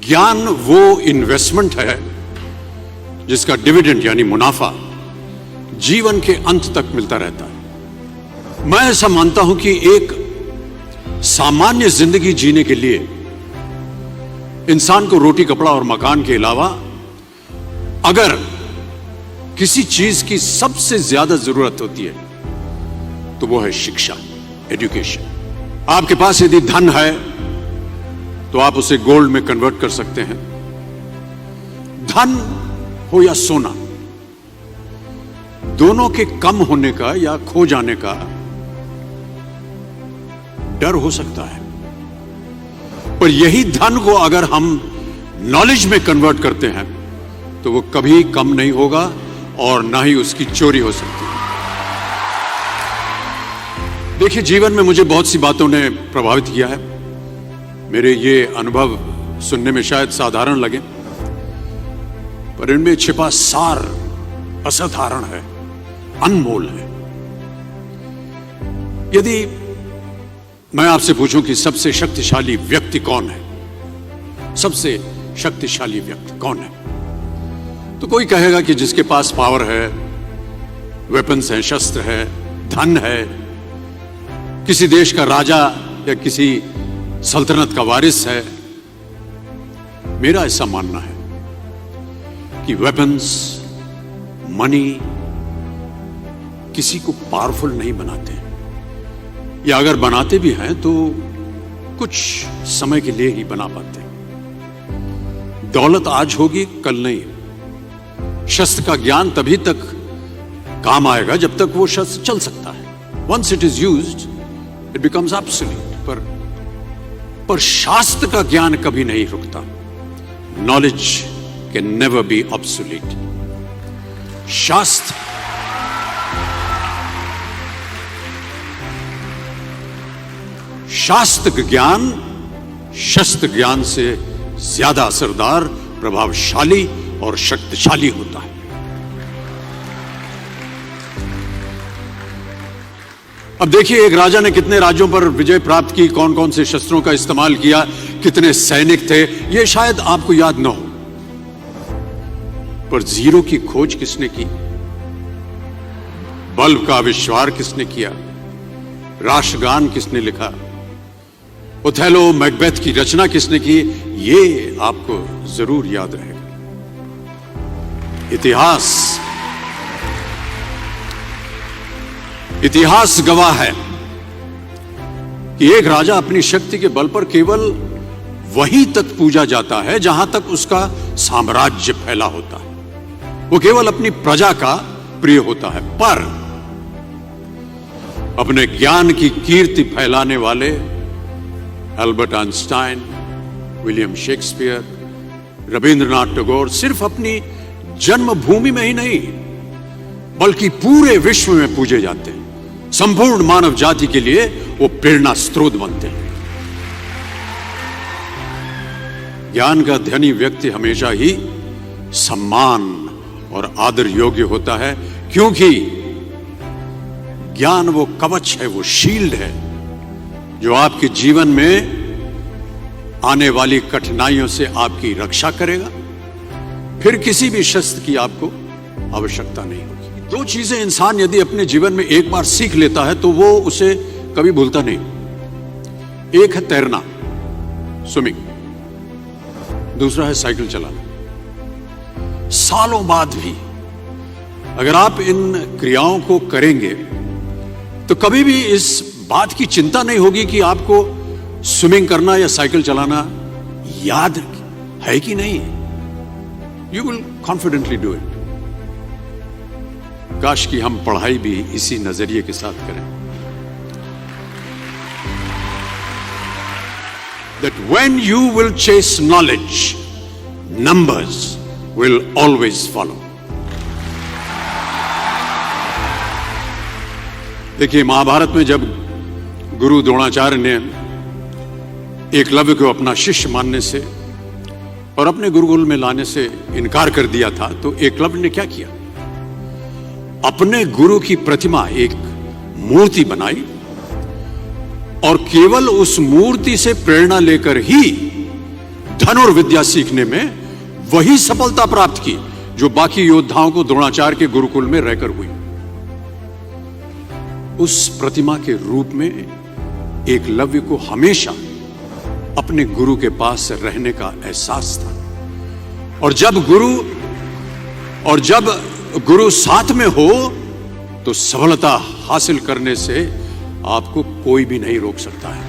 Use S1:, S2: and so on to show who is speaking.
S1: ज्ञान वो इन्वेस्टमेंट है जिसका डिविडेंड यानी मुनाफा जीवन के अंत तक मिलता रहता है। मैं ऐसा मानता हूं कि एक सामान्य जिंदगी जीने के लिए इंसान को रोटी कपड़ा और मकान के अलावा अगर किसी चीज की सबसे ज्यादा जरूरत होती है तो वो है शिक्षा, एजुकेशन। आपके पास यदि धन है तो आप उसे गोल्ड में कन्वर्ट कर सकते हैं। धन हो या सोना, दोनों के कम होने का या खो जाने का डर हो सकता है, पर यही धन को अगर हम नॉलेज में कन्वर्ट करते हैं तो वो कभी कम नहीं होगा और ना ही उसकी चोरी हो सकती है। देखिए, जीवन में मुझे बहुत सी बातों ने प्रभावित किया है। मेरे ये अनुभव सुनने में शायद साधारण लगे, पर इनमें छिपा सार असाधारण है, अनमोल है। यदि मैं आपसे पूछूं कि सबसे शक्तिशाली व्यक्ति कौन है, सबसे शक्तिशाली व्यक्ति कौन है, तो कोई कहेगा कि जिसके पास पावर है, वेपन्स हैं, शस्त्र है, धन है, किसी देश का राजा या किसी सल्तनत का वारिस है। मेरा ऐसा मानना है कि वेपन्स, मनी किसी को पावरफुल नहीं बनाते, या अगर बनाते भी हैं तो कुछ समय के लिए ही बना पाते हैं। दौलत आज होगी, कल नहीं। शस्त्र का ज्ञान तभी तक काम आएगा जब तक वो शस्त्र चल सकता है। Once it is used it becomes obsolete. पर शास्त्र का ज्ञान कभी नहीं रुकता। Knowledge can never be obsolete. शास्त्र ज्ञान शस्त्र ज्ञान से ज्यादा असरदार, प्रभावशाली और शक्तिशाली होता है। अब देखिए, एक राजा ने कितने राज्यों पर विजय प्राप्त की, कौन कौन से शस्त्रों का इस्तेमाल किया, कितने सैनिक थे, यह शायद आपको याद न हो, पर जीरो की खोज किसने की, बल्ब का आविष्कार किसने किया, राष्ट्रगान किसने लिखा, ओथेलो मैकबेथ की रचना किसने की, ये आपको जरूर याद रहेगा। इतिहास गवाह है कि एक राजा अपनी शक्ति के बल पर केवल वहीं तक पूजा जाता है जहां तक उसका साम्राज्य फैला होता है। वो केवल अपनी प्रजा का प्रिय होता है, पर अपने ज्ञान की कीर्ति फैलाने वाले Albert Einstein, William Shakespeare, Rabindranath Tagore सिर्फ अपनी जन्मभूमि में ही नहीं बल्कि पूरे विश्व में पूजे जाते हैं। संपूर्ण मानव जाति के लिए वो प्रेरणा स्रोत बनते हैं। ज्ञान का धनी व्यक्ति हमेशा ही सम्मान और आदर योग्य होता है, क्योंकि ज्ञान वो कवच है, वो शील्ड है जो आपके जीवन में आने वाली कठिनाइयों से आपकी रक्षा करेगा। फिर किसी भी शस्त्र की आपको आवश्यकता नहीं होगी। दो चीजें इंसान यदि अपने जीवन में एक बार सीख लेता है तो वो उसे कभी भूलता नहीं। एक है तैरना, स्विमिंग, दूसरा है साइकिल चलाना। सालों बाद भी अगर आप इन क्रियाओं को करेंगे तो कभी भी इस बात की चिंता नहीं होगी कि आपको स्विमिंग करना या साइकिल चलाना याद है कि नहीं। You will confidently do it. काश कि हम पढ़ाई भी इसी नजरिए के साथ करें, that when you will chase knowledge, numbers will always follow. देखिए, महाभारत में जब गुरु द्रोणाचार्य ने एकलव्य को अपना शिष्य मानने से और अपने गुरुकुल में लाने से इनकार कर दिया था, तो एकलव्य ने क्या किया, अपने गुरु की प्रतिमा, एक मूर्ति बनाई और केवल उस मूर्ति से प्रेरणा लेकर ही धन और विद्या सीखने में वही सफलता प्राप्त की जो बाकी योद्धाओं को द्रोणाचार्य के गुरुकुल में रहकर हुई। उस प्रतिमा के रूप में एकलव्य को हमेशा अपने गुरु के पास रहने का एहसास था। और जब गुरु साथ में हो तो सफलता हासिल करने से आपको कोई भी नहीं रोक सकता है।